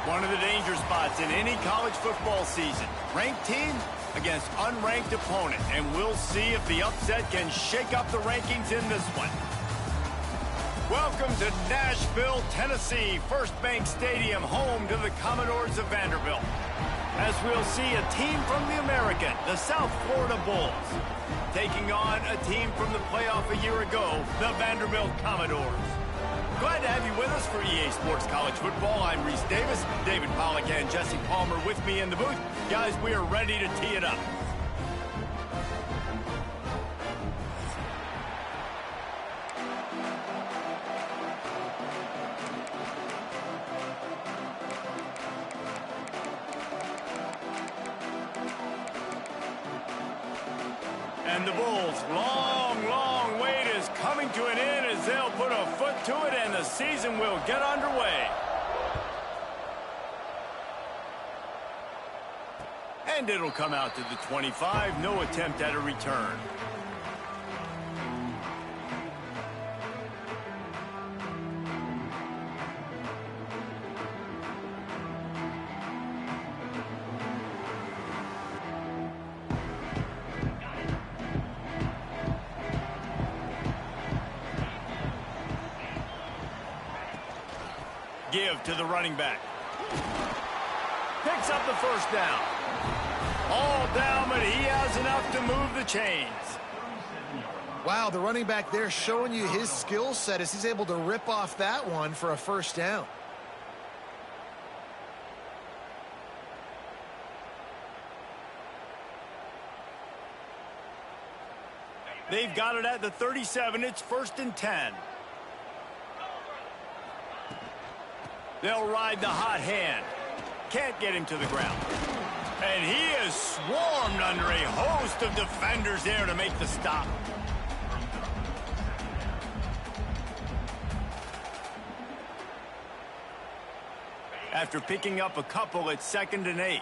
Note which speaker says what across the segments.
Speaker 1: One of the danger spots in any college football season. Ranked team against unranked opponent. And we'll see if the upset can shake up the rankings in this one. Welcome to Nashville, Tennessee, First Bank Stadium, home to the Commodores of Vanderbilt. As we'll see a team from the American, the South Florida Bulls, taking on a team from the playoff a year ago, the Vanderbilt Commodores. Glad to have you with us for EA Sports College Football. I'm Reese Davis, David Pollack and Jesse Palmer with me in the booth. Guys, we are ready to tee it up. And the Bulls' long wait is coming to an end as they'll put a foot to it and the season will get underway. And it'll come out to the 25, no attempt at a return. Give to the running back. Picks up the first down. All down, but he has enough to move the chains.
Speaker 2: Wow, the running back there showing you his skill set as he's able to rip off that one for a first down.
Speaker 1: They've got it at the 37. It's 1st and 10. They'll ride the hot hand. Can't get him to the ground. And he is swarmed under a host of defenders there to make the stop. After picking up a couple, it's 2nd and 8.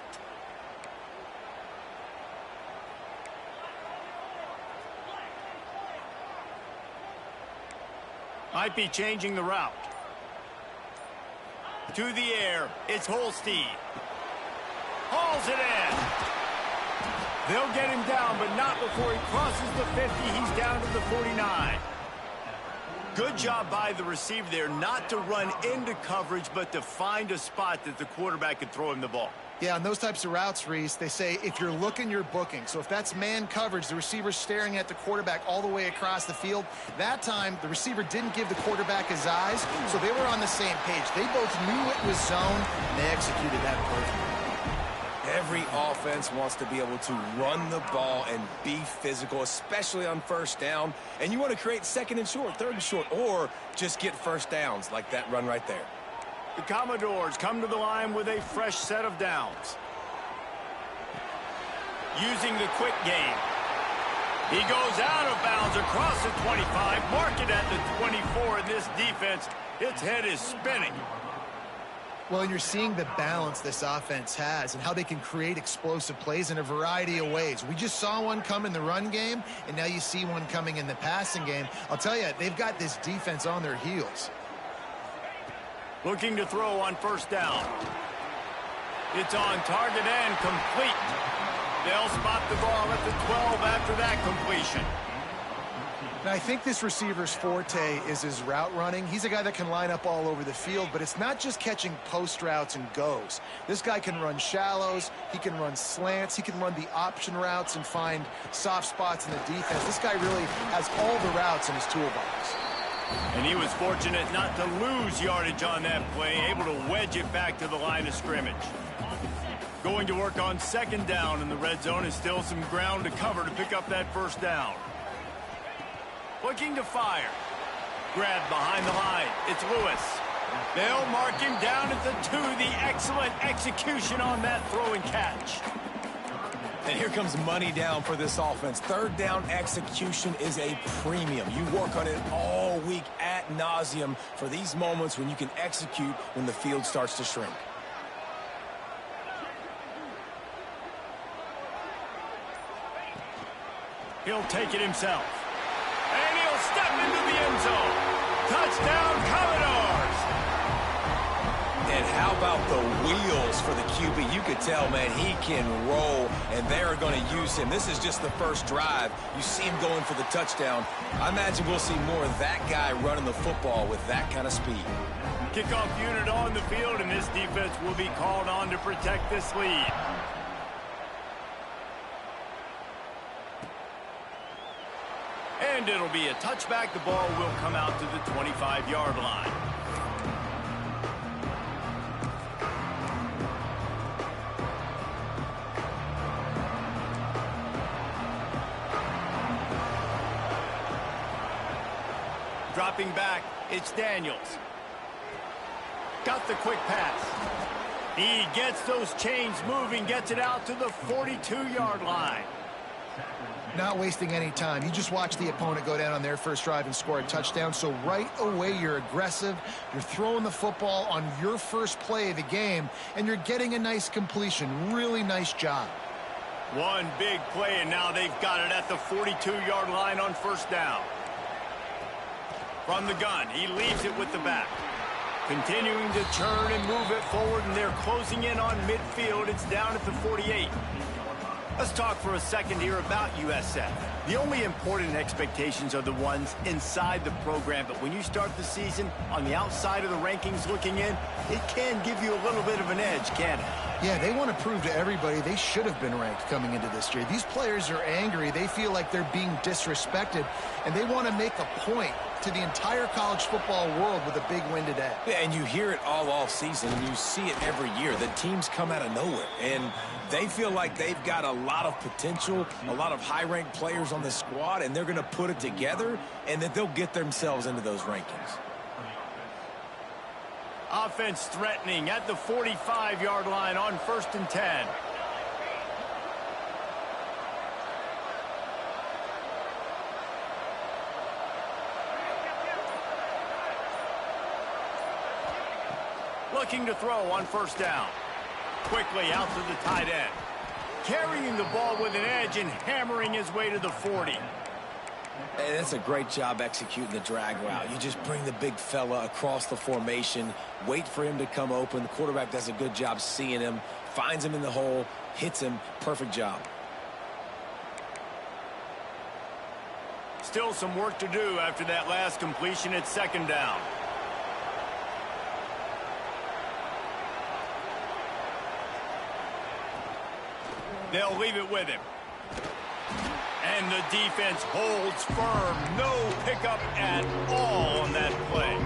Speaker 1: Might be changing the route. To the air, it's Holstein. Hauls it in. They'll get him down, but not before he crosses the 50. He's down to the 49. Good job by the receiver there not to run into coverage, but to find a spot that the quarterback could throw him the ball.
Speaker 2: Yeah, on those types of routes, Reese, they say if you're looking, you're booking. So if that's man coverage, the receiver's staring at the quarterback all the way across the field. That time, the receiver didn't give the quarterback his eyes, so they were on the same page. They both knew it was zone, and they executed that perfectly.
Speaker 3: Every offense wants to be able to run the ball and be physical, especially on first down. And you want to create 2nd and short, 3rd and short, or just get first downs like that run right there.
Speaker 1: The Commodores come to the line with a fresh set of downs. Using the quick game. He goes out of bounds across the 25. Mark it at the 24 in this defense. Its head is spinning.
Speaker 2: Well, and you're seeing the balance this offense has and how they can create explosive plays in a variety of ways. We just saw one come in the run game, and now you see one coming in the passing game. I'll tell you, they've got this defense on their heels.
Speaker 1: Looking to throw on 1st down. It's on target and complete. They'll spot the ball at the 12 after that completion.
Speaker 2: Now, I think this receiver's forte is his route running. He's a guy that can line up all over the field, but it's not just catching post routes and goes. This guy can run shallows, he can run slants, he can run the option routes and find soft spots in the defense. This guy really has all the routes in his toolbox.
Speaker 1: And he was fortunate not to lose yardage on that play, able to wedge it back to the line of scrimmage. Going to work on 2nd down in the red zone is still some ground to cover to pick up that 1st down. Looking to fire. Grabbed behind the line. It's Lewis. They'll mark him down at the 2. The excellent execution on that throw and catch.
Speaker 3: And here comes money down for this offense. 3rd down execution is a premium. You work on it all week ad nauseum for these moments when you can execute when the field starts to shrink.
Speaker 1: He'll take it himself. And he'll step into the end zone. Touchdown, Commodores!
Speaker 3: And how about the wheels for the QB? You could tell, man, he can roll, and they're going to use him. This is just the first drive. You see him going for the touchdown. I imagine we'll see more of that guy running the football with that kind of speed.
Speaker 1: Kickoff unit on the field, and this defense will be called on to protect this lead. And it'll be a touchback. The ball will come out to the 25-yard line. Dropping back, it's Daniels. Got the quick pass. He gets those chains moving, gets it out to the 42-yard line.
Speaker 2: Not wasting any time. You just watch the opponent go down on their first drive and score a touchdown. So right away, you're aggressive. You're throwing the football on your first play of the game, and you're getting a nice completion. Really nice job.
Speaker 1: One big play, and now they've got it at the 42-yard line on first down. From the gun, he leaves it with the back. Continuing to turn and move it forward, and they're closing in on midfield. It's down at the 48. Let's talk for a second here about USF. The only important expectations are the ones inside the program, but when you start the season on the outside of the rankings looking in, it can give you a little bit of an edge, can't it?
Speaker 2: Yeah, they want to prove to everybody they should have been ranked coming into this year. These players are angry. They feel like they're being disrespected, and they want to make a point to the entire college football world with a big win today.
Speaker 3: Yeah, and you hear it all off season, and you see it every year. The teams come out of nowhere, and they feel like they've got a lot of potential, a lot of high-ranked players on the squad, and they're going to put it together, and that they'll get themselves into those rankings.
Speaker 1: Offense threatening at the 45-yard line on 1st and 10. Looking to throw on first down. Quickly out to the tight end. Carrying the ball with an edge and hammering his way to the 40.
Speaker 3: Hey, that's a great job executing the drag route. You just bring the big fella across the formation, wait for him to come open. The quarterback does a good job seeing him, finds him in the hole, hits him. Perfect job.
Speaker 1: Still some work to do after that last completion at 2nd down. They'll leave it with him. And the defense holds firm. No pickup at all on that play.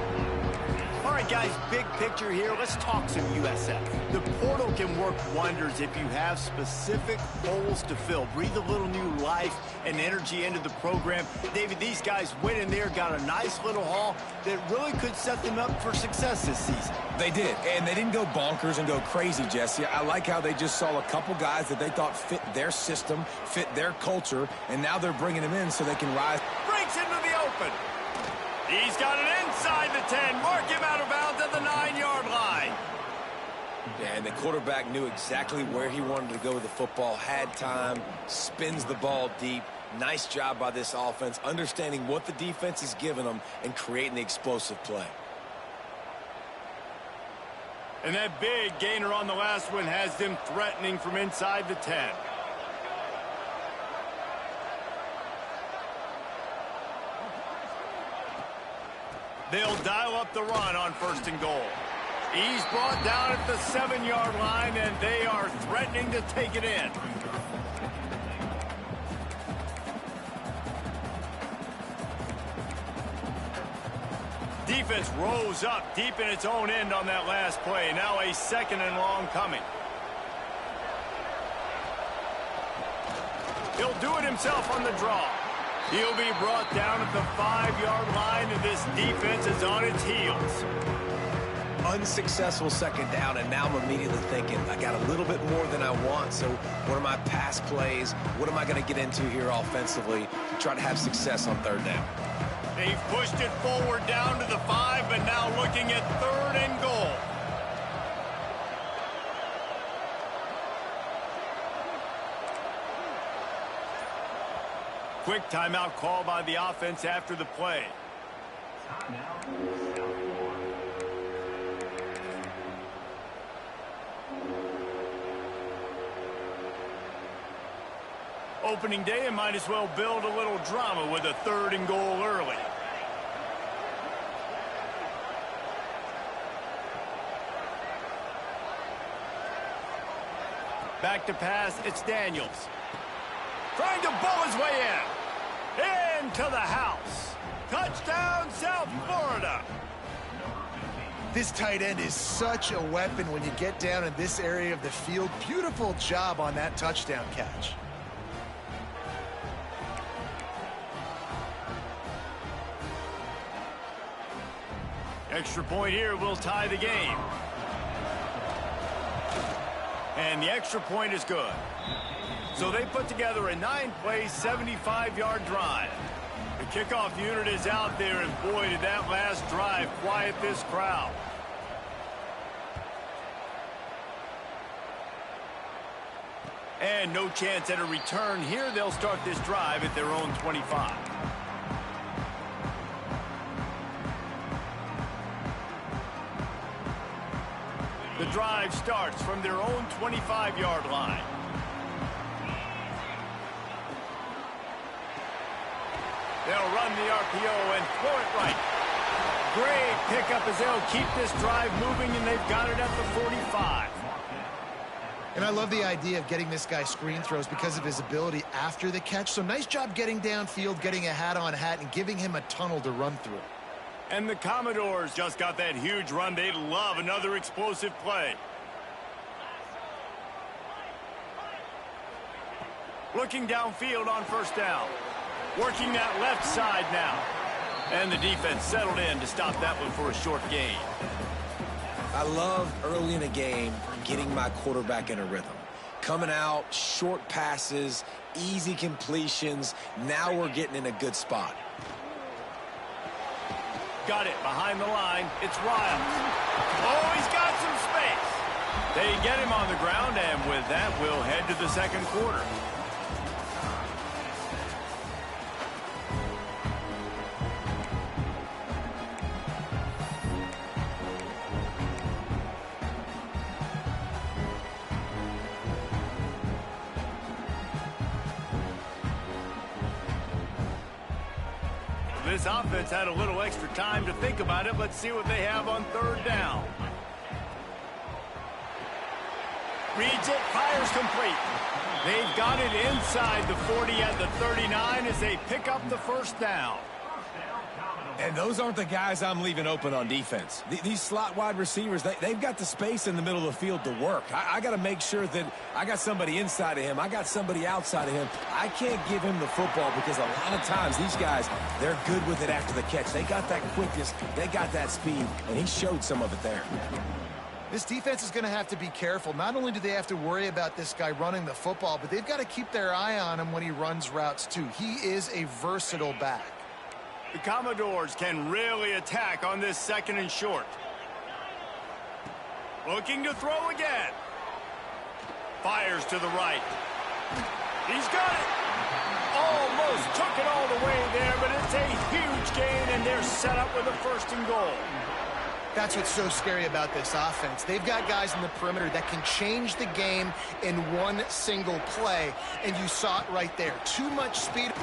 Speaker 1: All right, guys, big picture here. Let's talk some USF. The portal can work wonders if you have specific holes to fill. Breathe a little new life and energy into the program. David, these guys went in there, got a nice little haul that really could set them up for success this season.
Speaker 3: They did, and they didn't go bonkers and go crazy, Jesse. I like how they just saw a couple guys that they thought fit their system, fit their culture, and now they're bringing them in so they can rise.
Speaker 1: Breaks into the open. He's got it inside the 10. Mark him out of bounds at the 9-yard line.
Speaker 3: Yeah, and the quarterback knew exactly where he wanted to go with the football, had time, spins the ball deep. Nice job by this offense, understanding what the defense is giving them and creating the explosive play.
Speaker 1: And that big gainer on the last one has them threatening from inside the 10. They'll dial up the run on 1st and goal. He's brought down at the 7-yard line, and they are threatening to take it in. Defense rose up deep in its own end on that last play. Now a 2nd and long coming. He'll do it himself on the draw. He'll be brought down at the 5-yard line, and this defense is on its heels.
Speaker 3: Unsuccessful 2nd down, and now I'm immediately thinking, I got a little bit more than I want, so what are my pass plays? What am I going to get into here offensively to try to have success on 3rd down?
Speaker 1: They've pushed it forward down to the 5, but now looking at 3rd and goal. Quick timeout call by the offense after the play. Opening day, and might as well build a little drama with a 3rd and goal early. Back to pass, it's Daniels. Trying to bowl his way in. Into the house. Touchdown, South Florida.
Speaker 2: This tight end is such a weapon when you get down in this area of the field. Beautiful job on that touchdown catch.
Speaker 1: Extra point here will tie the game. And the extra point is good. So they put together a 9-play, 75-yard drive. The kickoff unit is out there, and boy, did that last drive quiet this crowd. And no chance at a return here. They'll start this drive at their own 25. The drive starts from their own 25-yard line. They'll run the RPO and throw it right. Great pickup as they'll keep this drive moving, and they've got it at the 45.
Speaker 2: And I love the idea of getting this guy screen throws because of his ability after the catch. So nice job getting downfield, getting a hat-on-hat, and giving him a tunnel to run through.
Speaker 1: And the Commodores just got that huge run. They love another explosive play. Looking downfield on 1st down. Working that left side now. And the defense settled in to stop that one for a short gain.
Speaker 3: I love early in a game getting my quarterback in a rhythm. Coming out, short passes, easy completions. Now we're getting in a good spot.
Speaker 1: Got it behind the line. It's Riles. Oh, he's got some space. They get him on the ground, and with that, we'll head to the 2nd quarter. This offense had a little extra time to think about it. Let's see what they have on 3rd down. Reads it, fires complete. They've got it inside the 40 at the 39 as they pick up the 1st down.
Speaker 3: And those aren't the guys I'm leaving open on defense. These slot wide receivers, they've got the space in the middle of the field to work. I got to make sure that I got somebody inside of him. I got somebody outside of him. I can't give him the football because a lot of times these guys, they're good with it after the catch. They got that quickness. They got that speed, and he showed some of it there.
Speaker 2: This defense is going to have to be careful. Not only do they have to worry about this guy running the football, but they've got to keep their eye on him when he runs routes too. He is a versatile back.
Speaker 1: The Commodores can really attack on this 2nd and short. Looking to throw again. Fires to the right. He's got it. Almost took it all the way there, but it's a huge gain, and they're set up with a 1st and goal.
Speaker 2: That's what's so scary about this offense. They've got guys in the perimeter that can change the game in one single play, and you saw it right there. Too much speed.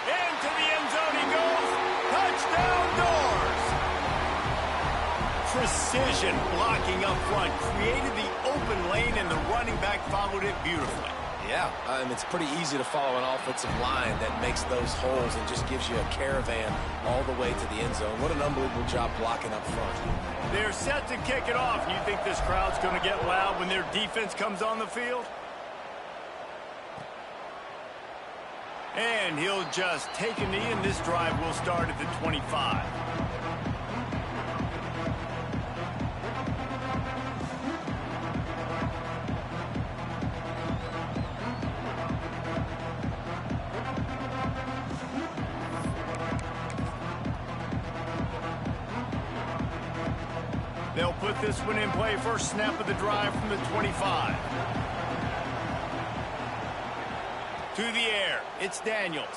Speaker 1: Into the end zone he goes. Touchdown, Doors. Precision blocking up front created the open lane, and the running back followed it beautifully.
Speaker 3: Yeah, it's pretty easy to follow an offensive line that makes those holes and just gives you a caravan all the way to the end zone. What an unbelievable job blocking up front.
Speaker 1: They're set to kick it off. You think this crowd's going to get loud when their defense comes on the field? And he'll just take a knee, and this drive will start at the 25. They'll put this one in play. First snap of the drive from the 25. To the air, it's Daniels.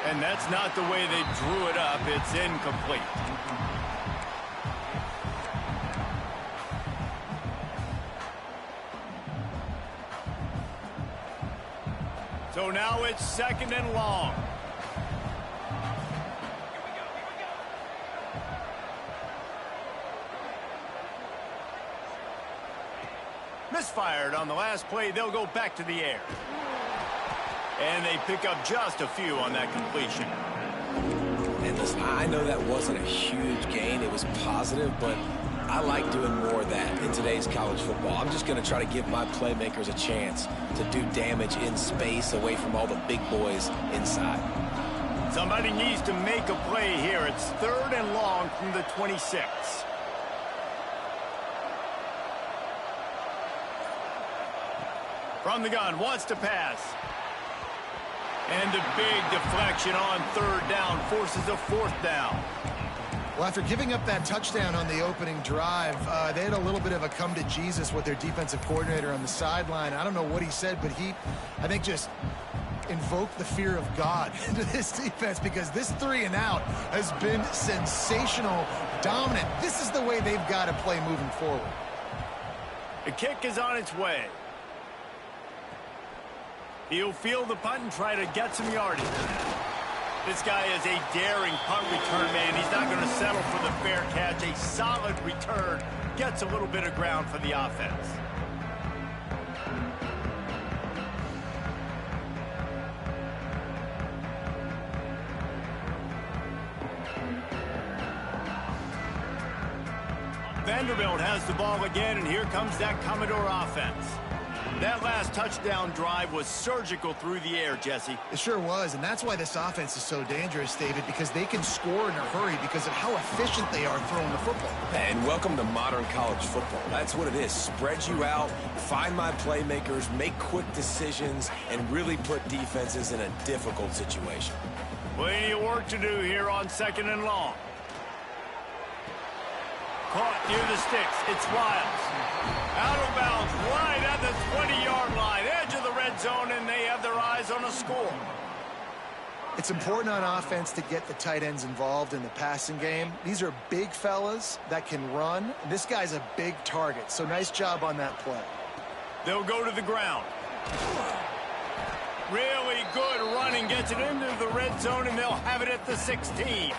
Speaker 1: And that's not the way they drew it up. It's incomplete. So now it's 2nd and long. Misfired on the last play. They'll go back to the air. And they pick up just a few on that completion.
Speaker 3: And listen, I know that wasn't a huge gain. It was positive, but I like doing more of that in today's college football. I'm just going to try to give my playmakers a chance to do damage in space away from all the big boys inside.
Speaker 1: Somebody needs to make a play here. It's 3rd and long from the 26. From the gun, wants to pass. And a big deflection on 3rd down forces a 4th down.
Speaker 2: Well, after giving up that touchdown on the opening drive, they had a little bit of a come to Jesus with their defensive coordinator on the sideline. I don't know what he said, but he, I think, just invoked the fear of God into this defense, because this 3 and out has been sensational, dominant. This is the way they've got to play moving forward.
Speaker 1: The kick is on its way. He'll field the punt and try to get some yardage. This guy is a daring punt return man. He's not going to settle for the fair catch. A solid return gets a little bit of ground for the offense. Vanderbilt has the ball again, and here comes that Commodore offense. That last touchdown drive was surgical through the air, Jesse.
Speaker 2: It sure was, and that's why this offense is so dangerous, David, because they can score in a hurry because of how efficient they are throwing the football.
Speaker 3: And welcome to modern college football. That's what it is. Spread you out, find my playmakers, make quick decisions, and really put defenses in a difficult situation.
Speaker 1: Plenty of work to do here on 2nd and long. Caught near the sticks. It's Wiles. Out of bounds, right at the 20-yard line. Edge of the red zone, and they have their eyes on a score.
Speaker 2: It's important on offense to get the tight ends involved in the passing game. These are big fellas that can run. This guy's a big target, so nice job on that play.
Speaker 1: They'll go to the ground. Really good running. Gets it into the red zone, and they'll have it at the 16.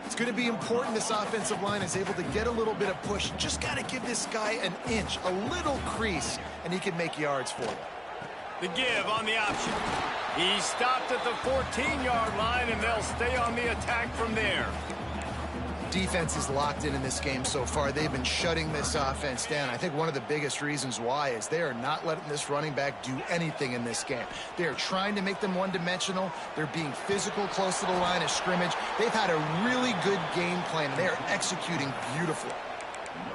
Speaker 2: It's going to be important this offensive line is able to get a little bit of push. Just got to give this guy an inch, a little crease, and he can make yards for you.
Speaker 1: The give on the option. He stopped at the 14-yard line, and they'll stay on the attack from there.
Speaker 2: Defense is locked in this game so far. They've been shutting this offense down. I think one of the biggest reasons why is they are not letting this running back do anything in this game. They are trying to make them one-dimensional. They're being physical close to the line of scrimmage. They've had a really good game plan. They are executing beautifully.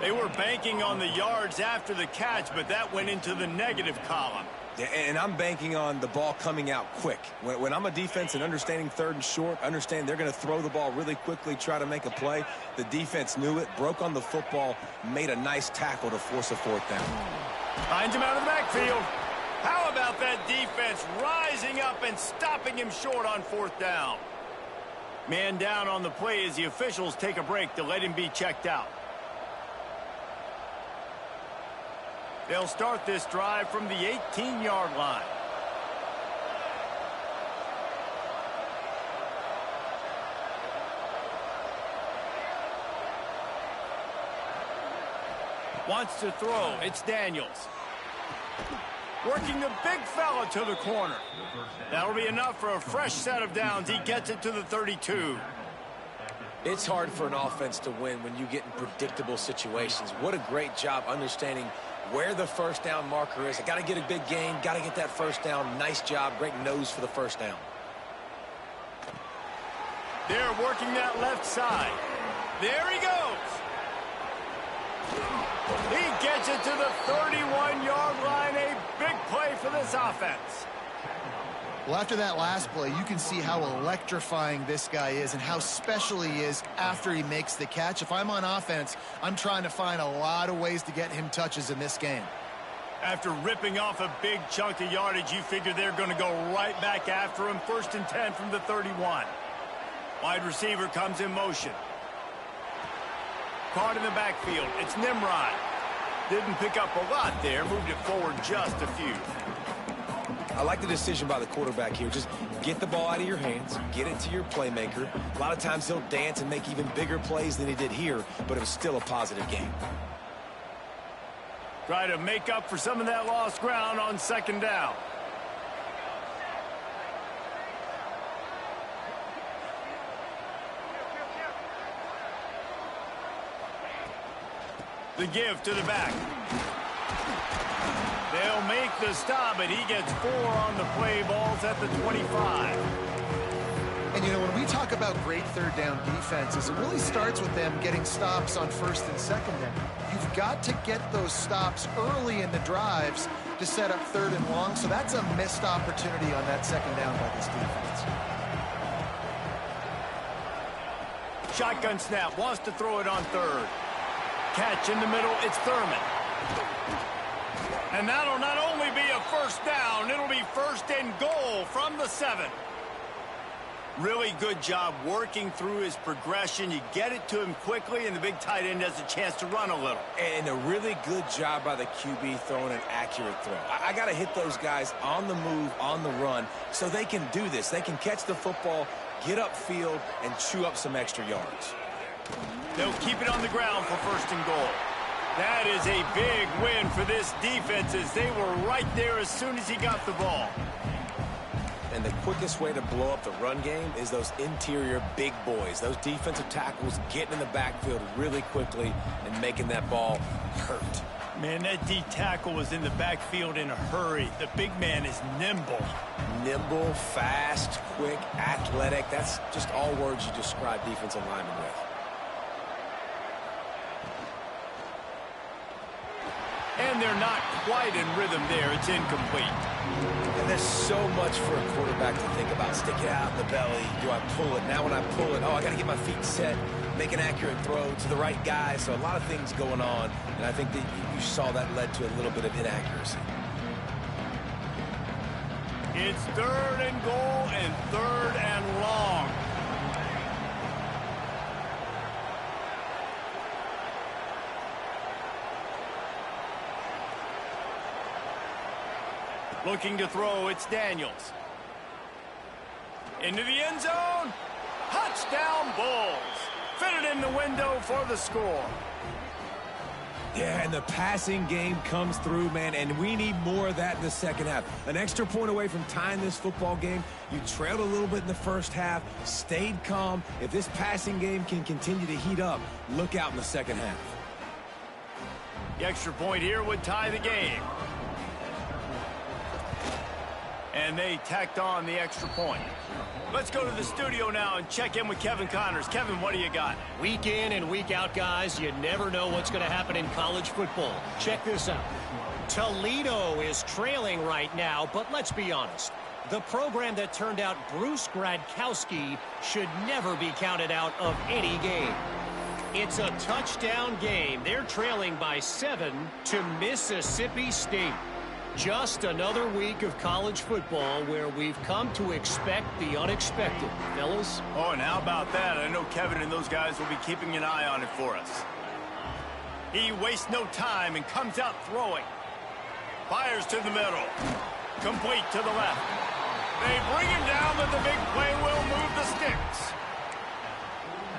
Speaker 1: They were banking on the yards after the catch, but that went into the negative column.
Speaker 3: Yeah, and I'm banking on the ball coming out quick. When I'm a defense and understanding 3rd and short, understand they're going to throw the ball really quickly, try to make a play. The defense knew it, broke on the football, made a nice tackle to force a 4th down.
Speaker 1: Finds him out of the backfield. How about that defense rising up and stopping him short on 4th down? Man down on the play as the officials take a break to let him be checked out. They'll start this drive from the 18-yard line. Wants to throw. It's Daniels. Working the big fella to the corner. That'll be enough for a fresh set of downs. He gets it to the 32.
Speaker 3: It's hard for an offense to win when you get in predictable situations. What a great job understanding where the 1st down marker is. I got to get a big gain, got to get that 1st down. Nice job, great nose for the 1st down.
Speaker 1: They're working that left side. There he goes. He gets it to the 31-yard line. A big play for this offense.
Speaker 2: Well, after that last play, you can see how electrifying this guy is and how special he is after he makes the catch. If I'm on offense, I'm trying to find a lot of ways to get him touches in this game.
Speaker 1: After ripping off a big chunk of yardage, you figure they're going to go right back after him. 1st and 10 from the 31. Wide receiver comes in motion. Caught in the backfield. It's Nimrod. Didn't pick up a lot there. Moved it forward just a few.
Speaker 3: I like the decision by the quarterback here. Just get the ball out of your hands, get it to your playmaker. A lot of times he'll dance and make even bigger plays than he did here, but it was still a positive game.
Speaker 1: Try to make up for some of that lost ground on second down. The give to the back. They'll make the stop, and he gets 4 on the play. Balls at the 25.
Speaker 2: And, you know, when we talk about great third down defenses, it really starts with them getting stops on first and second down. You've got to get those stops early in the drives to set up third and long, so that's a missed opportunity on that second down by this defense.
Speaker 1: Shotgun snap, wants to throw it on third. Catch in the middle, it's Thurman. And that'll not only be a first down, it'll be first and goal from the 7. Really good job working through his progression. You get it to him quickly, and the big tight end has a chance to run a little.
Speaker 3: And a really good job by the QB throwing an accurate throw. I got to hit those guys on the move, on the run, so they can do this. They can catch the football, get upfield, and chew up some extra yards.
Speaker 1: They'll keep it on the ground for first and goal. That is a big win for this defense, as they were right there as soon as he got the ball.
Speaker 3: And the quickest way to blow up the run game is those interior big boys, those defensive tackles getting in the backfield really quickly and making that ball hurt.
Speaker 1: Man, that D tackle was in the backfield in a hurry. The big man is nimble.
Speaker 3: Nimble, fast, quick, athletic. That's just all words you describe defensive linemen with.
Speaker 1: And they're not quite in rhythm there. It's incomplete.
Speaker 3: And there's so much for a quarterback to think about. Stick it out in the belly. Do I pull it? Now when I pull it, I got to get my feet set, make an accurate throw to the right guy. So a lot of things going on, and I think that you saw that led to a little bit of inaccuracy.
Speaker 1: It's third and goal and third and long. Looking to throw, it's Daniels. Into the end zone. Touchdown, Bulls. Fitted in the window for the score.
Speaker 3: Yeah, and the passing game comes through, man, and we need more of that in the second half. An extra point away from tying this football game. You trailed a little bit in the first half, stayed calm. If this passing game can continue to heat up, look out in the second half.
Speaker 1: The extra point here would tie the game. And they tacked on the extra point. Let's go to the studio now and check in with Kevin Connors. Kevin, what do you got?
Speaker 4: Week in and week out, guys, you never know what's going to happen in college football. Check this out. Toledo is trailing right now, but let's be honest. The program that turned out Bruce Gradkowski should never be counted out of any game. It's a touchdown game. They're trailing by 7 to Mississippi State. Just another week of college football where we've come to expect the unexpected, fellas.
Speaker 1: Oh, and how about that? I know Kevin and those guys will be keeping an eye on it for us. He wastes no time and comes out throwing. Fires to the middle. Complete to the left. They bring him down, but the big play will move the sticks.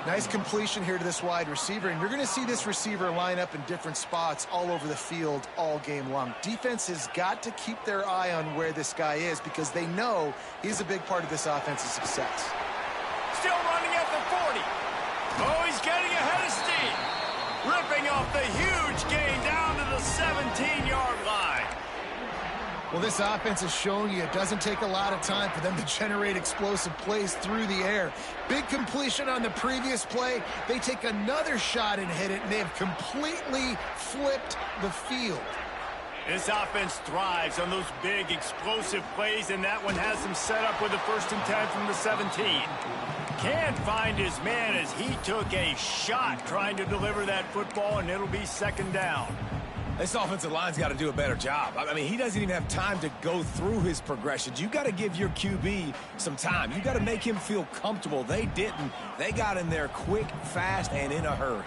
Speaker 2: Nice completion here to this wide receiver, and you're going to see this receiver line up in different spots all over the field all game long. Defense has got to keep their eye on where this guy is because they know he's a big part of this offense's success.
Speaker 1: Still running at the 40. Oh, he's getting ahead of steam. Ripping off the huge gain down to the 17-yard line.
Speaker 2: Well, this offense is showing you it doesn't take a lot of time for them to generate explosive plays through the air. Big completion on the previous play. They take another shot and hit it, and they have completely flipped the field.
Speaker 1: This offense thrives on those big, explosive plays, and that one has him set up with a 1st and 10 from the 17. Can't find his man as he took a shot trying to deliver that football, and it'll be 2nd down.
Speaker 3: This offensive line's got to do a better job. I mean, he doesn't even have time to go through his progressions. You got to give your QB some time. You got to make him feel comfortable. They didn't. They got in there quick, fast, and in a hurry.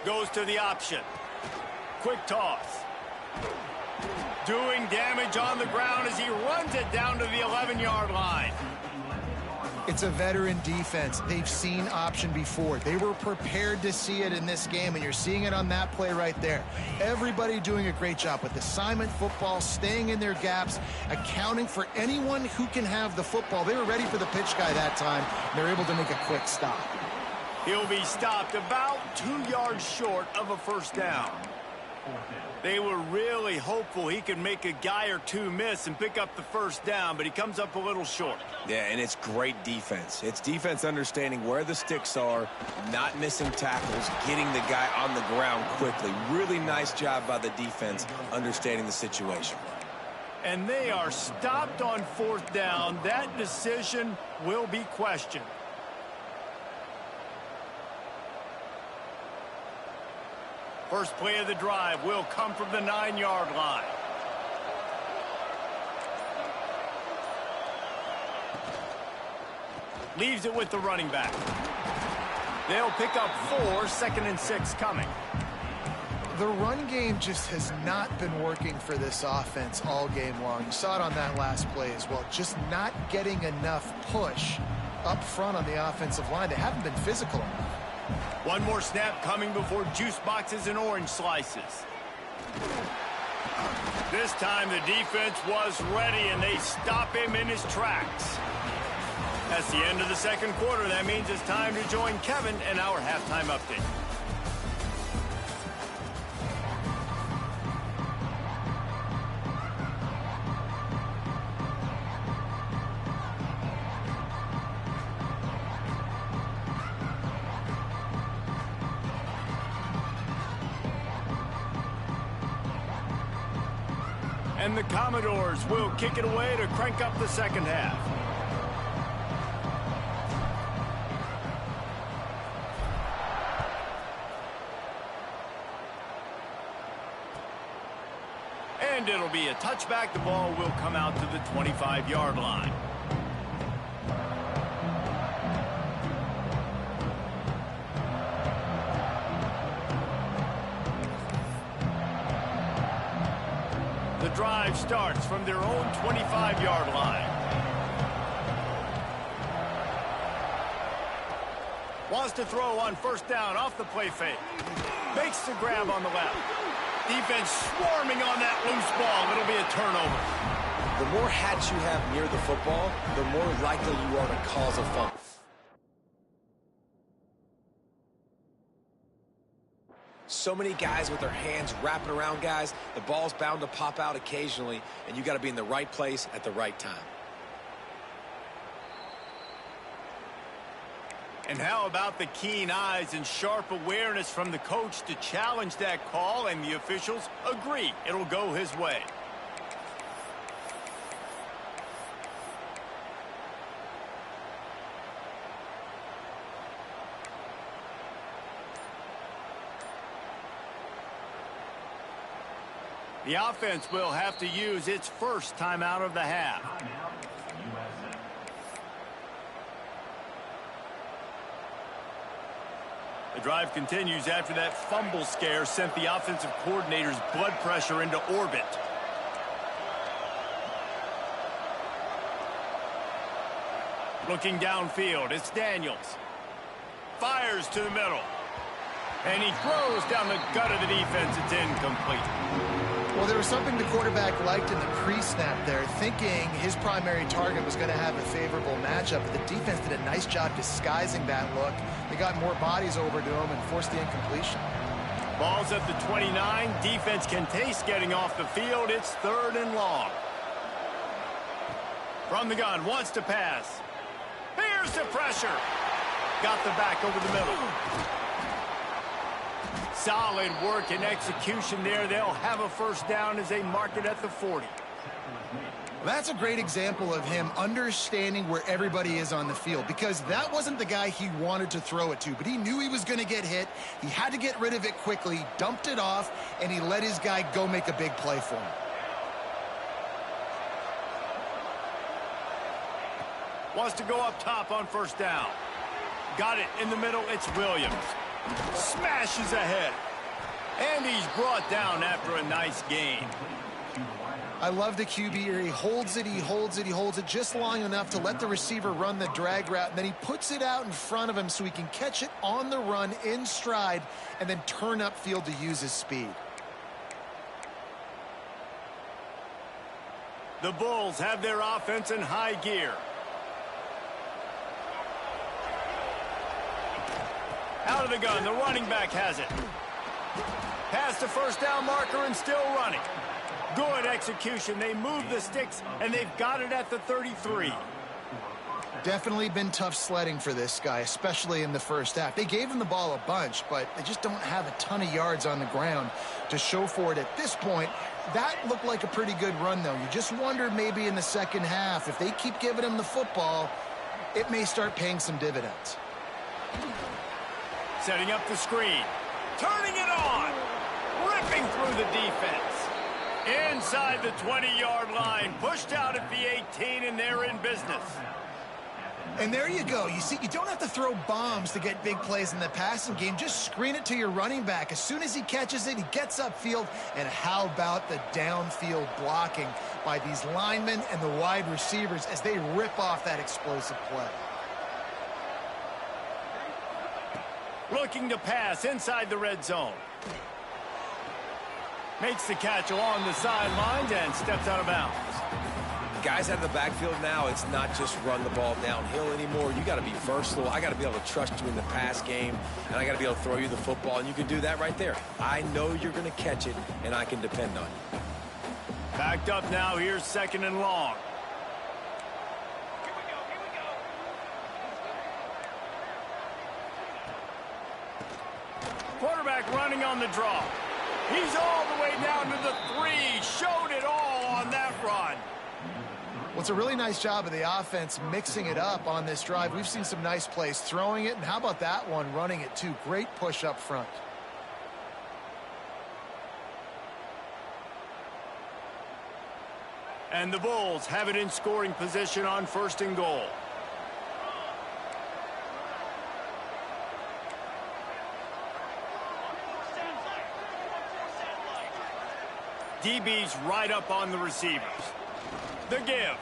Speaker 1: Goes to the option. Quick toss. Doing damage on the ground as he runs it down to the 11-yard line.
Speaker 2: It's a veteran defense. They've seen option before. They were prepared to see it in this game, and you're seeing it on that play right there. Everybody doing a great job with assignment football, staying in their gaps, accounting for anyone who can have the football. They were ready for the pitch guy that time, and they're able to make a quick stop.
Speaker 1: He'll be stopped about 2 yards short of a first down. They were really hopeful he could make a guy or two miss and pick up the first down, but he comes up a little short.
Speaker 3: Yeah, and it's great defense. It's defense understanding where the sticks are, not missing tackles, getting the guy on the ground quickly. Really nice job by the defense understanding the situation.
Speaker 1: And they are stopped on fourth down. That decision will be questioned. First play of the drive will come from the 9-yard line. Leaves it with the running back. They'll pick up 4, 2nd and 6 coming.
Speaker 2: The run game just has not been working for this offense all game long. You saw it on that last play as well. Just not getting enough push up front on the offensive line. They haven't been physical enough.
Speaker 1: One more snap coming before juice boxes and orange slices. This time the defense was ready, and they stop him in his tracks. That's the end of the second quarter. That means it's time to join Kevin in our halftime update. And the Commodores will kick it away to crank up the second half. And it'll be a touchback. The ball will come out to the 25-yard line. The drive starts from their own 25-yard line. Wants to throw on first down off the play fake. Makes the grab on the left. Defense swarming on that loose ball. It'll be a turnover.
Speaker 3: The more hats you have near the football, the more likely you are to cause a fumble. So many guys with their hands wrapping around guys. The ball's bound to pop out occasionally, and you got to be in the right place at the right time.
Speaker 1: And how about the keen eyes and sharp awareness from the coach to challenge that call, and the officials agree it'll go his way. The offense will have to use its first timeout of the half. The drive continues after that fumble scare sent the offensive coordinator's blood pressure into orbit. Looking downfield, it's Daniels. Fires to the middle. And he throws down the gut of the defense. It's incomplete.
Speaker 2: Well, there was something the quarterback liked in the pre-snap there, thinking his primary target was going to have a favorable matchup. But the defense did a nice job disguising that look. They got more bodies over to him and forced the incompletion.
Speaker 1: Ball's at the 29. Defense can taste getting off the field. It's 3rd and long. From the gun, wants to pass. Here's the pressure. Got the back over the middle. Solid work and execution there. They'll have a first down as they mark it at the 40.
Speaker 2: That's a great example of him understanding where everybody is on the field, because that wasn't the guy he wanted to throw it to, but he knew he was going to get hit. He had to get rid of it quickly, dumped it off, and he let his guy go make a big play for him.
Speaker 1: Wants to go up top on first down. Got it in the middle. It's Williams. Smashes ahead. And he's brought down after a nice gain.
Speaker 2: I love the QB here. He holds it, he holds it, he holds it just long enough to let the receiver run the drag route, and then he puts it out in front of him so he can catch it on the run in stride and then turn upfield to use his speed.
Speaker 1: The Bulls have their offense in high gear. Out of the gun, the running back has it. Past the first down marker and still running. Good execution. They move the sticks, and they've got it at the 33.
Speaker 2: Definitely been tough sledding for this guy, especially in the first half. They gave him the ball a bunch, but they just don't have a ton of yards on the ground to show for it at this point. That looked like a pretty good run, though. You just wonder maybe in the second half, if they keep giving him the football, it may start paying some dividends.
Speaker 1: Setting up the screen. Turning it on. Ripping through the defense. Inside the 20-yard line. Pushed out at the 18, and they're in business.
Speaker 2: And there you go. You see, you don't have to throw bombs to get big plays in the passing game. Just screen it to your running back. As soon as he catches it, he gets upfield. And how about the downfield blocking by these linemen and the wide receivers as they rip off that explosive play.
Speaker 1: Looking to pass inside the red zone. Makes the catch along the sidelines and steps out of bounds.
Speaker 3: Guys out of the backfield now, it's not just run the ball downhill anymore. You got to be versatile. I got to be able to trust you in the pass game, and I got to be able to throw you the football, and you can do that right there. I know you're going to catch it, and I can depend on you.
Speaker 1: Backed up now. Here's second and long. Quarterback running on the draw. He's all the way down to the 3. Showed it all on that run.
Speaker 2: Well, it's a really nice job of the offense mixing it up on this drive. We've seen some nice plays throwing it, and how about that one running it too? Great push up front.
Speaker 1: And the Bulls have it in scoring position on first and goal. DB's right up on the receivers. The give.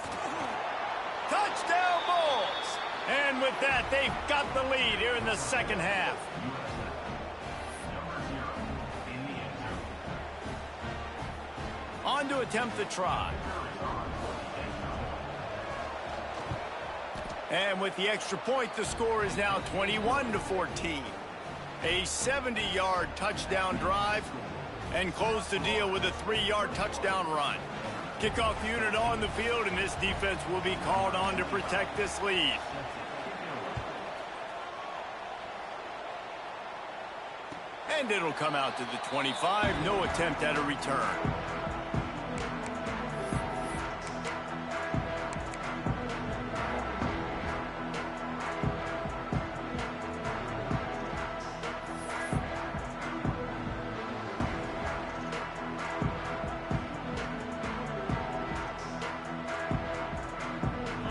Speaker 1: Touchdown Bulls! And with that, they've got the lead here in the second half. On to attempt the try. And with the extra point, the score is now 21-14. A 70-yard touchdown drive, and close the deal with a 3-yard touchdown run. Kickoff unit on the field, and this defense will be called on to protect this lead. And it'll come out to the 25. No attempt at a return.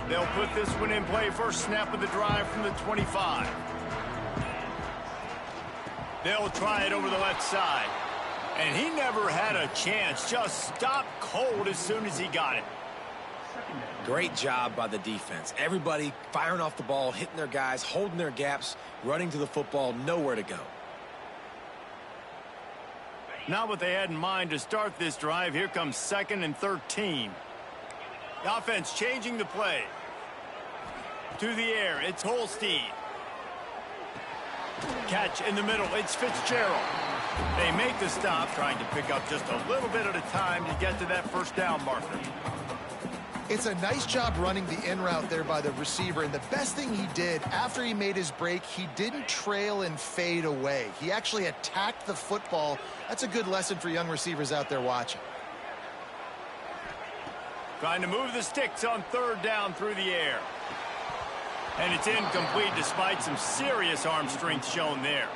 Speaker 1: They'll put this one in play. First snap of the drive from the 25. They'll try it over the left side. And he never had a chance. Just stopped cold as soon as he got it.
Speaker 3: Great job by the defense. Everybody firing off the ball, hitting their guys, holding their gaps, running to the football, nowhere to go.
Speaker 1: Not what they had in mind to start this drive. Here comes 2nd and 13. The offense changing the play. To the air, it's Holstein. Catch in the middle, it's Fitzgerald. They make the stop, trying to pick up just a little bit at a time to get to that first down marker.
Speaker 2: It's a nice job running the in route there by the receiver, and the best thing he did after he made his break, he didn't trail and fade away. He actually attacked the football. That's a good lesson for young receivers out there watching.
Speaker 1: Trying to move the sticks on 3rd down through the air. And it's incomplete despite some serious arm strength shown there.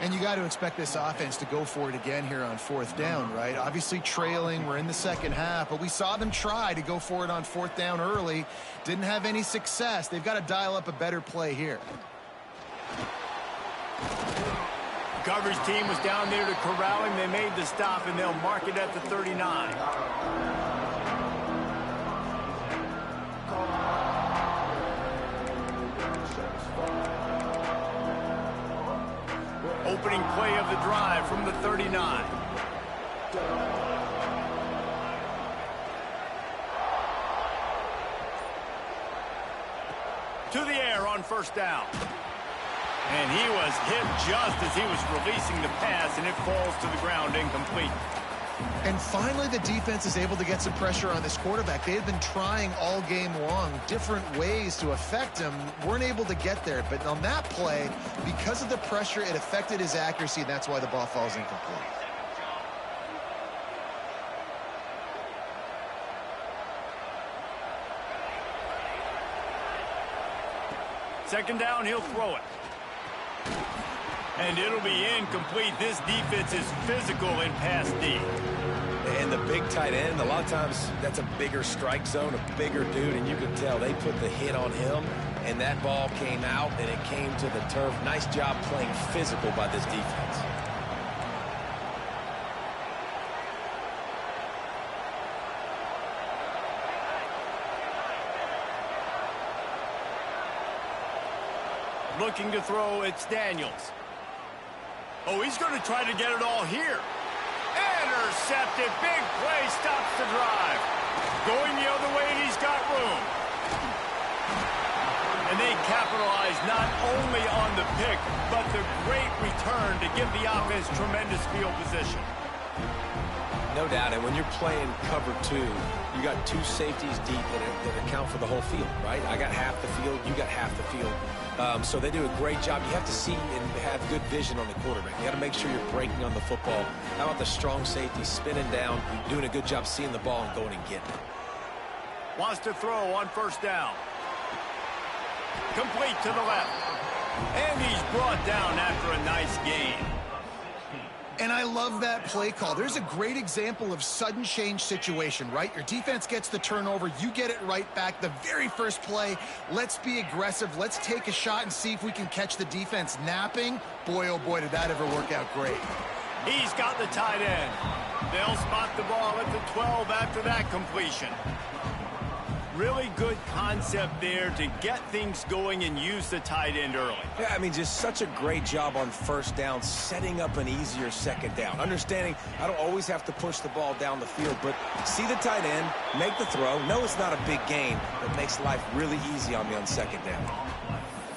Speaker 2: And you got to expect this offense to go for it again here on 4th down, right? Obviously trailing, we're in the second half, but we saw them try to go for it on 4th down early. Didn't have any success. They've got to dial up a better play here.
Speaker 1: coverage team was down there to corral him. They made the stop, and they'll mark it at the 39. Opening play of the drive from the 39. To the air on first down. And he was hit just as he was releasing the pass, and it falls to the ground incomplete.
Speaker 2: And finally, the defense is able to get some pressure on this quarterback. They've been trying all game long different ways to affect him. Weren't able to get there. But on that play, because of the pressure, it affected his accuracy, and that's why the ball falls incomplete.
Speaker 1: Second down, he'll throw it. And it'll be incomplete. This defense is physical in pass D.
Speaker 3: And the big tight end, a lot of times that's a bigger strike zone, a bigger dude, and you can tell they put the hit on him, and that ball came out, and it came to the turf. Nice job playing physical by this defense.
Speaker 1: Looking to throw, it's Daniels. Oh, he's going to try to get it all here. Intercepted. Big play stops the drive. Going the other way, and he's got room. And they capitalize not only on the pick, but the great return to give the offense tremendous field position.
Speaker 3: No doubt, and when you're playing cover two, you got two safeties deep that account for the whole field, right? I got half the field, you got half the field. So they do a great job. You have to see and have good vision on the quarterback. You got to make sure you're breaking on the football. How about the strong safety spinning down, doing a good job seeing the ball and going and getting it.
Speaker 1: Wants to throw on first down. Complete to the left. And he's brought down after a nice gain.
Speaker 2: And I love that play call. There's a great example of sudden change situation, right? Your defense gets the turnover. You get it right back. The very first play, let's be aggressive. Let's take a shot and see if we can catch the defense napping. Boy, oh boy, did that ever work out great.
Speaker 1: He's got the tight end. They'll spot the ball at the 12 after that completion. Really good concept there to get things going and use the tight end early.
Speaker 3: Yeah, I mean, just such a great job on first down, setting up an easier second down. Understanding I don't always have to push the ball down the field, but see the tight end, make the throw. No, it's not a big gain, but makes life really easy on me on second down.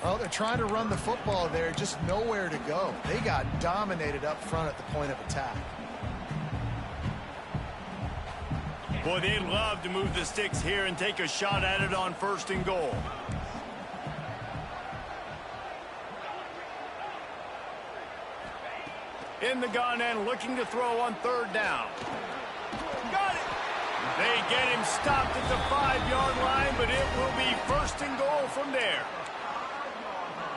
Speaker 2: Well, they're trying to run the football there, just nowhere to go. They got dominated up front at the point of attack.
Speaker 1: Boy, they'd love to move the sticks here and take a shot at it on first and goal. In the gun and looking to throw on third down. Got it! They get him stopped at the 5-yard line, but it will be first and goal from there.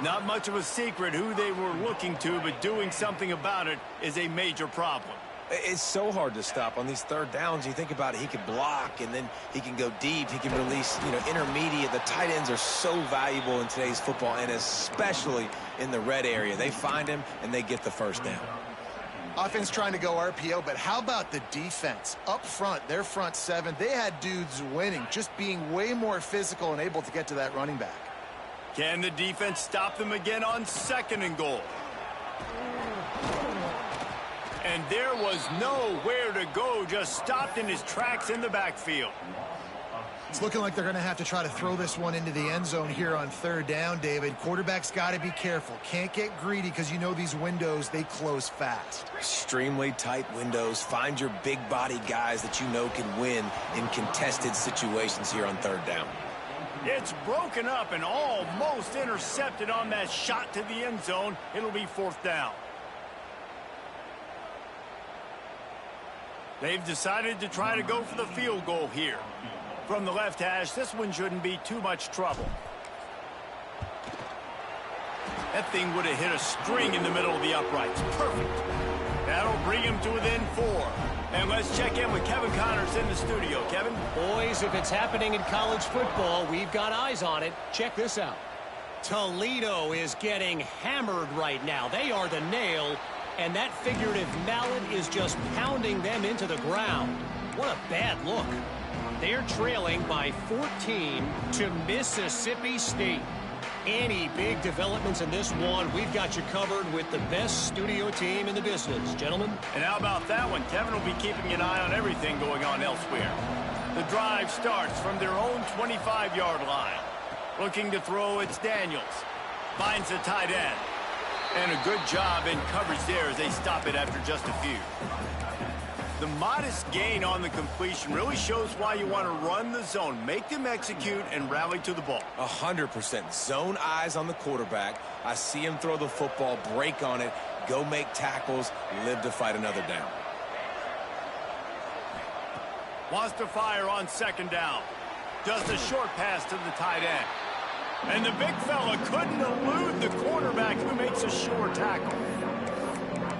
Speaker 1: Not much of a secret who they were looking to, but doing something about it is a major problem.
Speaker 3: It's so hard to stop on these third downs. You think about it, he can block, and then he can go deep. He can release, intermediate. The tight ends are so valuable in today's football, and especially in the red area. They find him, and they get the first down.
Speaker 2: Offense trying to go RPO, but how about the defense? Up front, their front seven, they had dudes winning, just being way more physical and able to get to that running back.
Speaker 1: Can the defense stop them again on second and goal? And there was nowhere to go, just stopped in his tracks in the backfield.
Speaker 2: It's looking like they're going to have to try to throw this one into the end zone here on third down, David. Quarterback's got to be careful. Can't get greedy because you know these windows, they close fast.
Speaker 3: Extremely tight windows. Find your big body guys that you know can win in contested situations here on third down.
Speaker 1: It's broken up and almost intercepted on that shot to the end zone. It'll be fourth down. They've decided to try to go for the field goal here. From the left hash, this one shouldn't be too much trouble. That thing would have hit a string in the middle of the uprights. Perfect. That'll bring him to within 4. And let's check in with Kevin Connors in the studio. Kevin?
Speaker 4: Boys, if it's happening in college football, we've got eyes on it. Check this out. Toledo is getting hammered right now. They are the nail And that figurative mallet is just pounding them into the ground. What a bad look. They're trailing by 14 to Mississippi State. Any big developments in this one, we've got you covered with the best studio team in the business, gentlemen.
Speaker 1: And how about that one? Kevin will be keeping an eye on everything going on elsewhere. The drive starts from their own 25-yard line. Looking to throw, it's Daniels. Finds the tight end. And a good job in coverage there as they stop it after just a few. The modest gain on the completion really shows why you want to run the zone. Make them execute and rally to the ball.
Speaker 3: 100%. Zone eyes on the quarterback. I see him throw the football, break on it, go make tackles, live to fight another down.
Speaker 1: Wants to fire on second down. Just a short pass to the tight end. And the big fella couldn't elude the quarterback who makes a sure tackle.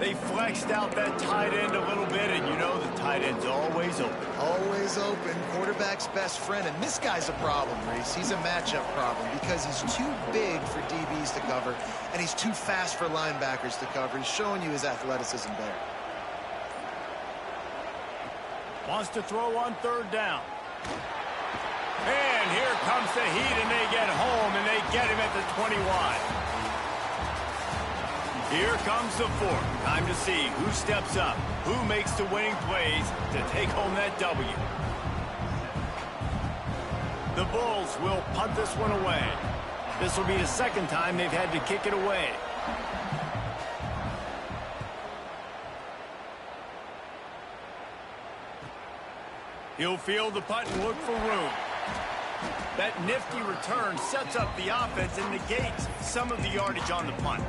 Speaker 1: They flexed out that tight end a little bit, and you know the tight end's always open.
Speaker 2: Always open. Quarterback's best friend. And this guy's a problem, Reese. He's a matchup problem because he's too big for DBs to cover, and he's too fast for linebackers to cover. He's showing you his athleticism there.
Speaker 1: Wants to throw on third down. And here comes the heat, and they get home, and they get him at the 21. Here comes the fourth. Time to see who steps up, who makes the winning plays to take home that W. The Bulls will punt this one away. This will be the second time they've had to kick it away. He'll field the punt and look for room. That nifty return sets up the offense and negates some of the yardage on the punt.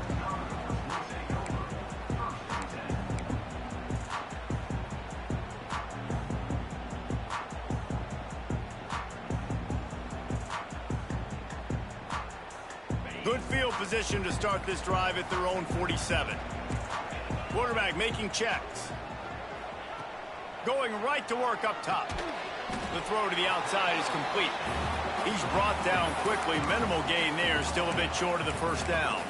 Speaker 1: Good field position to start this drive at their own 47. Quarterback making checks. Going right to work up top. The throw to the outside is complete. He's brought down quickly. Minimal gain there. Still a bit short of the first down.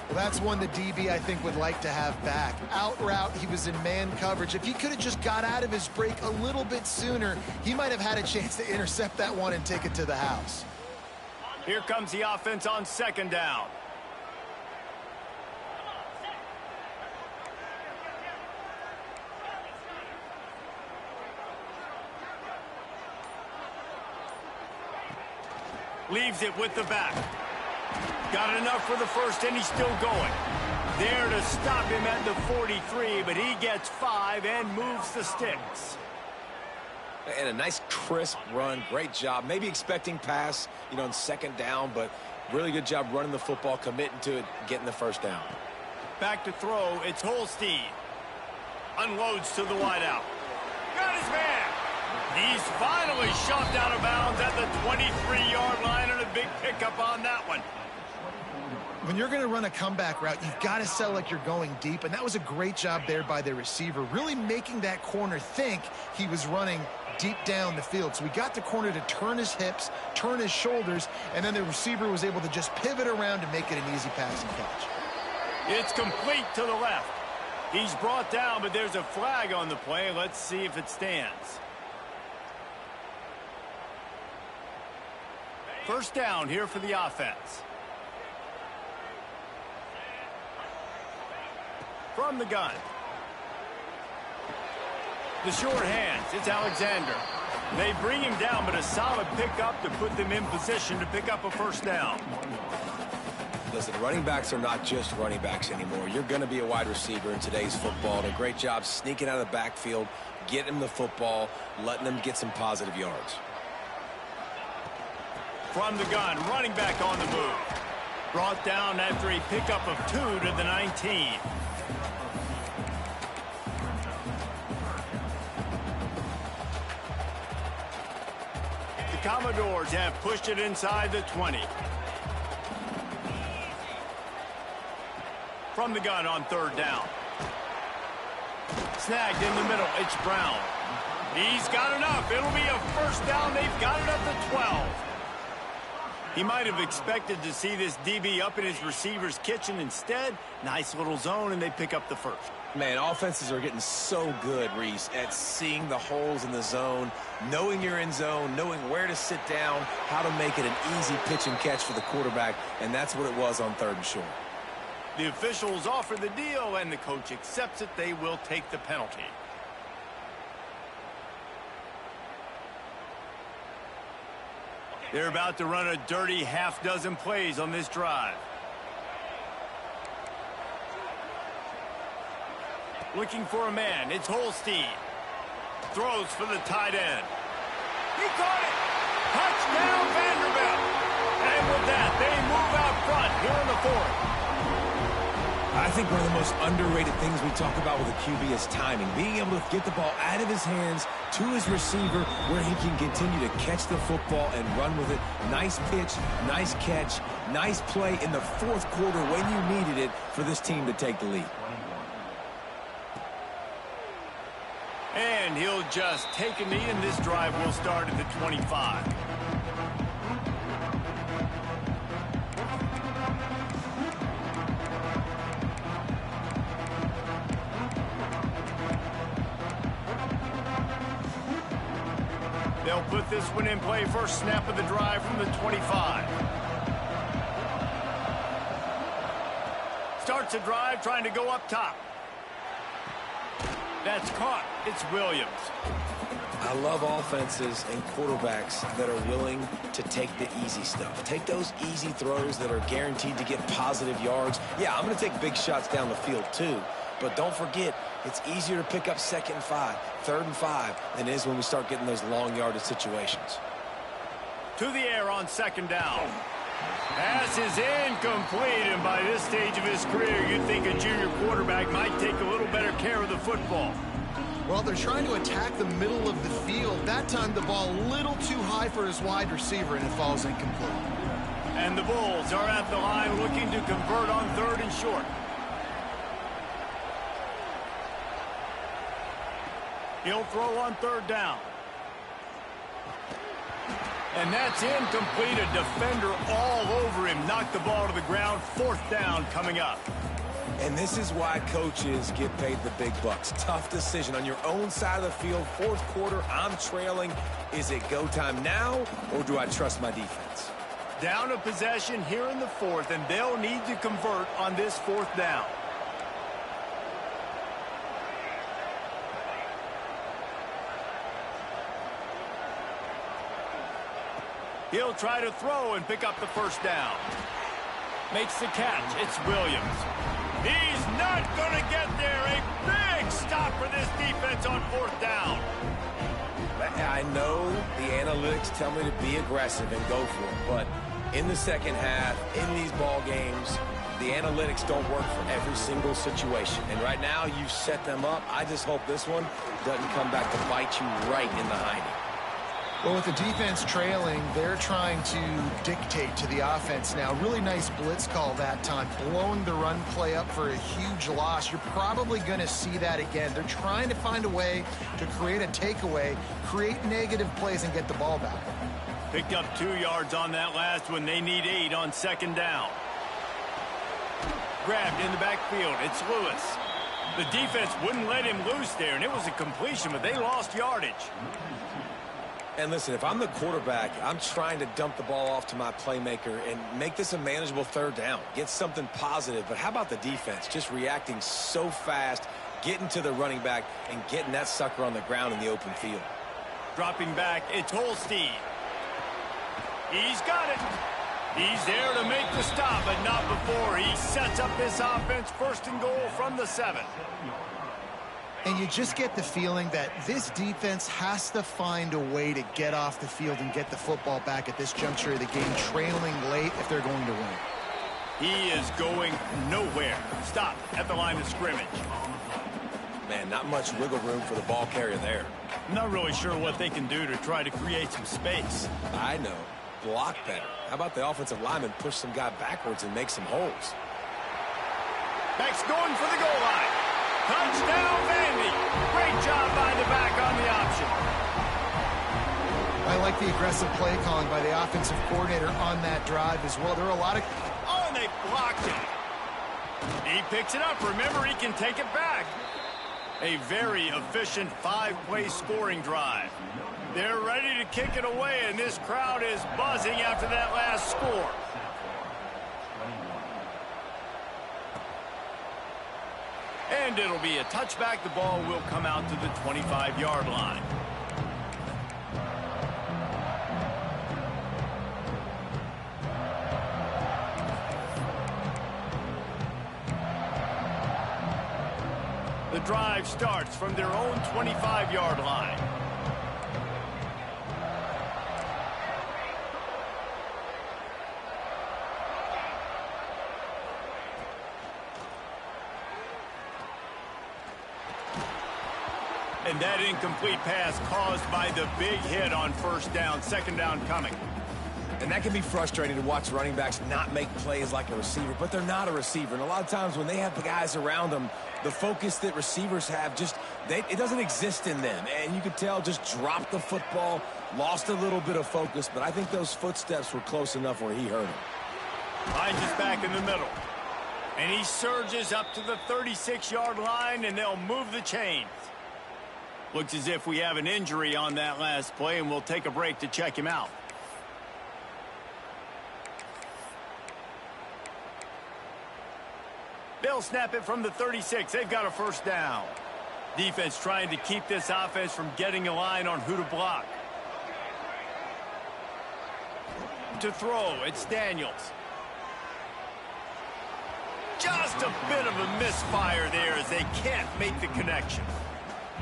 Speaker 2: Well, that's one the DB, I think, would like to have back. Out route, he was in man coverage. If he could have just got out of his break a little bit sooner, he might have had a chance to intercept that one and take it to the house.
Speaker 1: Here comes the offense on second down. Leaves it with the back. Got enough for the first, and he's still going. There to stop him at the 43, but he gets 5 and moves the sticks.
Speaker 3: And a nice crisp run. Great job. Maybe expecting pass, on second down, but really good job running the football, committing to it, getting the first down.
Speaker 1: Back to throw. It's Holstein. Unloads to the wideout. Got his man. He's finally shoved out of bounds at the 23-yard line, and a big pickup on that one.
Speaker 2: When you're going to run a comeback route, you've got to sell like you're going deep, and that was a great job there by the receiver, really making that corner think he was running deep down the field. So we got the corner to turn his hips, turn his shoulders, and then the receiver was able to just pivot around and make it an easy pass and catch.
Speaker 1: It's complete to the left. He's brought down, but there's a flag on the play. Let's see if it stands. First down here for the offense. From the gun. The short hands, it's Alexander. They bring him down, but a solid pickup to put them in position to pick up a first down.
Speaker 3: Listen, running backs are not just running backs anymore. You're going to be a wide receiver in today's football. And a great job sneaking out of the backfield, getting them the football, letting them get some positive yards.
Speaker 1: From the gun, running back on the move. Brought down after a pickup of 2 to the 19. The Commodores have pushed it inside the 20. From the gun on third down. Snagged in the middle, it's Brown. He's got enough. It'll be a first down. They've got it at the 12. He might have expected to see this DB up in his receiver's kitchen. Instead, nice little zone, and they pick up the first.
Speaker 3: Man, offenses are getting so good, Reese, at seeing the holes in the zone, knowing you're in zone, knowing where to sit down, how to make it an easy pitch and catch for the quarterback, and that's what it was on 3rd and short.
Speaker 1: The officials offer the deal, and the coach accepts it. They will take the penalty. They're about to run a dirty half-dozen plays on this drive. Looking for a man. It's Holstein. Throws for the tight end. He caught it. Touchdown, Vanderbilt. And with that, they move out front here in the 4th.
Speaker 3: I think one of the most underrated things we talk about with a QB is timing. Being able to get the ball out of his hands to his receiver where he can continue to catch the football and run with it. Nice pitch, nice catch, nice play in the 4th quarter when you needed it for this team to take the lead.
Speaker 1: And he'll just take a knee, and this drive will start at the 25. They'll put this one in play. First snap of the drive from the 25. Starts a drive trying to go up top. That's caught. It's Williams.
Speaker 3: I love offenses and quarterbacks that are willing to take the easy stuff. Take those easy throws that are guaranteed to get positive yards. Yeah, I'm going to take big shots down the field too. But don't forget, it's easier to pick up 2nd and 5, 3rd and 5 than it is when we start getting those long yardage situations.
Speaker 1: To the air on 2nd down. Pass is incomplete, and by this stage of his career, you'd think a junior quarterback might take a little better care of the football.
Speaker 2: Well, they're trying to attack the middle of the field. That time the ball a little too high for his wide receiver, and it falls incomplete.
Speaker 1: And the Bulls are at the line looking to convert on 3rd and short. He'll throw on 3rd down. And that's incomplete. A defender all over him. Knocked the ball to the ground. 4th down coming up.
Speaker 3: And this is why coaches get paid the big bucks. Tough decision on your own side of the field. 4th quarter, I'm trailing. Is it go time now, or do I trust my defense?
Speaker 1: Down a possession here in the 4th, and they'll need to convert on this 4th down. He'll try to throw and pick up the 1st down. Makes the catch. It's Williams. He's not going to get there. A big stop for this defense on 4th down.
Speaker 3: I know the analytics tell me to be aggressive and go for it, but in the 2nd half, in these ball games, the analytics don't work for every single situation. And right now, you've set them up. I just hope this one doesn't come back to bite you right in the hiney.
Speaker 2: Well, with the defense trailing, they're trying to dictate to the offense now. Really nice blitz call that time, blowing the run play up for a huge loss. You're probably going to see that again. They're trying to find a way to create a takeaway, create negative plays, and get the ball back.
Speaker 1: Picked up 2 yards on that last one. They need 8 on 2nd down. Grabbed in the backfield. It's Lewis. The defense wouldn't let him loose there, and it was a completion, but they lost yardage.
Speaker 3: And listen, if I'm the quarterback, I'm trying to dump the ball off to my playmaker and make this a manageable 3rd down. Get something positive. But how about the defense? Just reacting so fast, getting to the running back, and getting that sucker on the ground in the open field.
Speaker 1: Dropping back, it's Holstein. He's got it. He's there to make the stop, but not before. He sets up this offense 1st and goal from the 7.
Speaker 2: And you just get the feeling that this defense has to find a way to get off the field and get the football back at this juncture of the game, trailing late if they're going to win.
Speaker 1: He is going nowhere. Stop at the line of scrimmage.
Speaker 3: Man, not much wiggle room for the ball carrier there.
Speaker 1: I'm not really sure what they can do to try to create some space.
Speaker 3: I know. Block better. How about the offensive lineman push some guy backwards and make some holes?
Speaker 1: Beck's going for the goal line. Touchdown, Vandy. Great job by the back on the option.
Speaker 2: I like the aggressive play calling by the offensive coordinator on that drive as well. There are a lot of...
Speaker 1: Oh, and they blocked it. He picks it up. Remember, he can take it back. A very efficient 5-play scoring drive. They're ready to kick it away, and this crowd is buzzing after that last score. And it'll be a touchback. The ball will come out to the 25-yard line. The drive starts from their own 25-yard line. And that incomplete pass caused by the big hit on first down, second down coming.
Speaker 3: And that can be frustrating to watch running backs not make plays like a receiver, but they're not a receiver. And a lot of times when they have the guys around them, the focus that receivers have it doesn't exist in them. And you could tell just dropped the football, lost a little bit of focus, but I think those footsteps were close enough where he hurt him.
Speaker 1: Finds us back in the middle. And he surges up to the 36-yard line, and they'll move the chains. Looks as if we have an injury on that last play, and we'll take a break to check him out. They'll snap it from the 36. They've got a first down. Defense trying to keep this offense from getting a line on who to block. To throw, it's Daniels. Just a bit of a misfire there as they can't make the connection.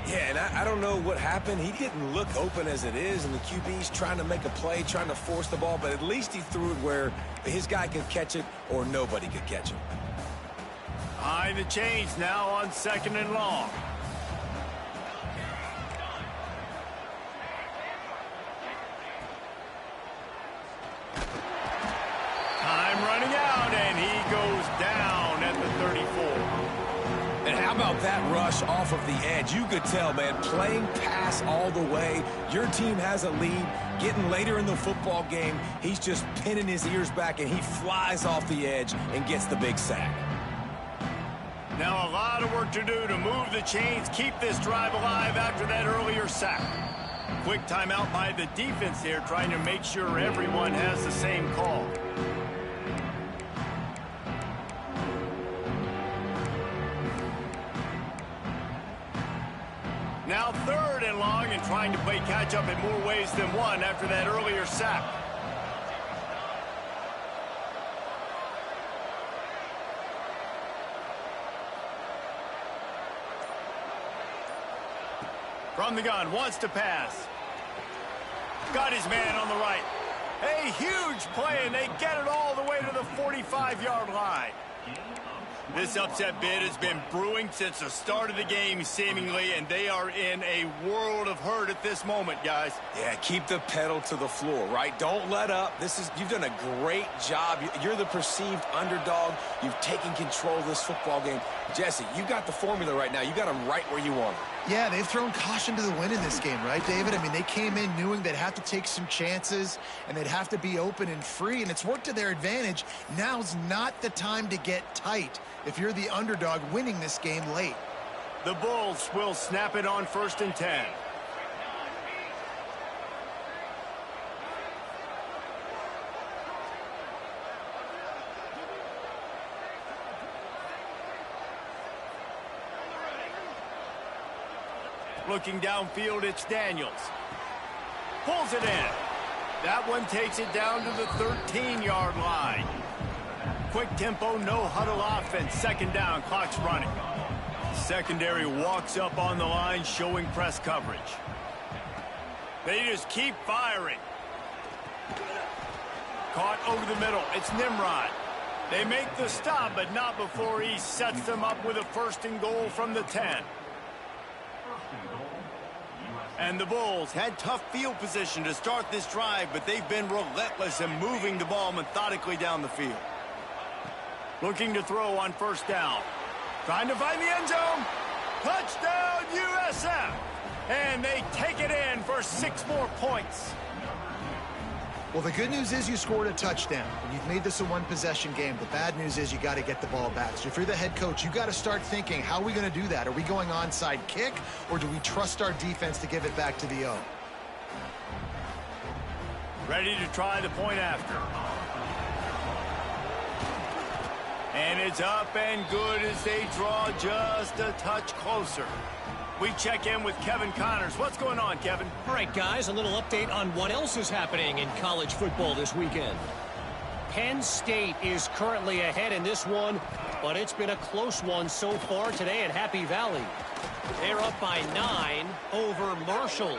Speaker 3: Yeah, and I don't know what happened. He didn't look open as it is, and the QB's trying to make a play, trying to force the ball, but at least he threw it where his guy could catch it or nobody could catch it.
Speaker 1: Behind the chains now on second and long. Time running out, and he goes down at the 34.
Speaker 3: And how about that rush off of the edge? You could tell, man, playing pass all the way. Your team has a lead. Getting later in the football game, he's just pinning his ears back, and he flies off the edge and gets the big sack.
Speaker 1: Now a lot of work to do to move the chains, keep this drive alive after that earlier sack. Quick timeout by the defense here, trying to make sure everyone has the same call. Now third and long, and trying to play catch up in more ways than one after that earlier sack. From the gun, wants to pass. Got his man on the right. A huge play, and they get it all the way to the 45-yard line. This upset bid has been brewing since the start of the game, seemingly, and they are in a world of hurt at this moment, guys.
Speaker 3: Yeah, keep the pedal to the floor, right? Don't let up. You've done a great job. You're the perceived underdog. You've taken control of this football game. Jesse, you got the formula right now. You got them right where you want them.
Speaker 2: Yeah, they've thrown caution to the wind in this game, right, David? I mean, they came in knowing they'd have to take some chances and they'd have to be open and free, and it's worked to their advantage. Now's not the time to get tight if you're the underdog winning this game late.
Speaker 1: The Bulls will snap it on 1st and 10. Looking downfield, it's Daniels. Pulls it in. That one takes it down to the 13-yard line. Quick tempo, no huddle offense. Second down, clock's running. Secondary walks up on the line, showing press coverage. They just keep firing. Caught over the middle. It's Nimrod. They make the stop, but not before he sets them up with a 1st and goal from the 10. And the Bulls had tough field position to start this drive, but they've been relentless in moving the ball methodically down the field. Looking to throw on 1st down. Trying to find the end zone. Touchdown, USF. And they take it in for 6 more points.
Speaker 2: Well, the good news is you scored a touchdown, and you've made this a one-possession game. The bad news is you got to get the ball back. So if you're the head coach, you got to start thinking, how are we going to do that? Are we going onside kick, or do we trust our defense to give it back to the O?
Speaker 1: Ready to try the point after. And it's up and good as they draw just a touch closer. We check in with Kevin Connors. What's going on, Kevin?
Speaker 4: All right, guys, a little update on what else is happening in college football this weekend. Penn State is currently ahead in this one, but it's been a close one so far today at Happy Valley. They're up by 9 over Marshall.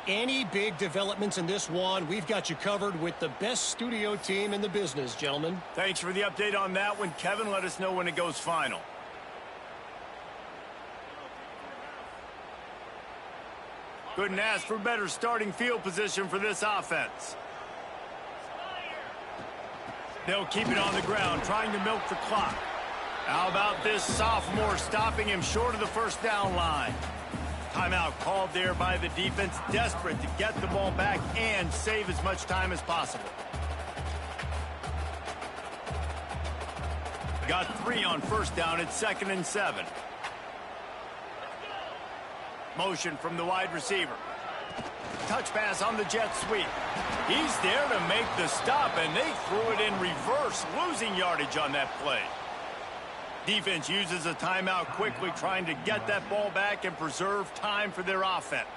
Speaker 4: Any big developments in this one, we've got you covered with the best studio team in the business, gentlemen.
Speaker 1: Thanks for the update on that one, Kevin. Let us know when it goes final. Couldn't ask for better starting field position for this offense. They'll keep it on the ground, trying to milk the clock. How about this sophomore stopping him short of the first down line? Timeout called there by the defense, desperate to get the ball back and save as much time as possible. Got 3 on first down at 2nd and 7. Motion from the wide receiver. Touch pass on the jet sweep. He's there to make the stop, and they threw it in reverse, losing yardage on that play. Defense uses a timeout quickly, trying to get that ball back and preserve time for their offense.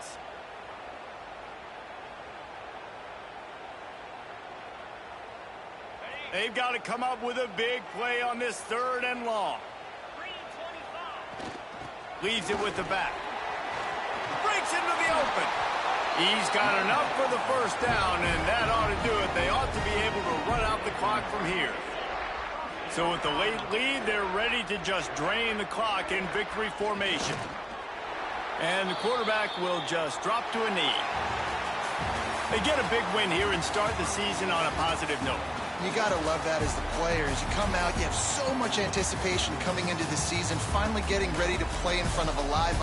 Speaker 1: They've got to come up with a big play on this 3rd and long. Leaves it with the back. Breaks into the open. He's got enough for the first down, and that ought to do it. They ought to be able to run out the clock from here. So with the late lead, they're ready to just drain the clock in victory formation. And the quarterback will just drop to a knee. They get a big win here and start the season on a positive note.
Speaker 2: You got to love that as the players. You come out, you have so much anticipation coming into the season, finally getting ready to play in front of a live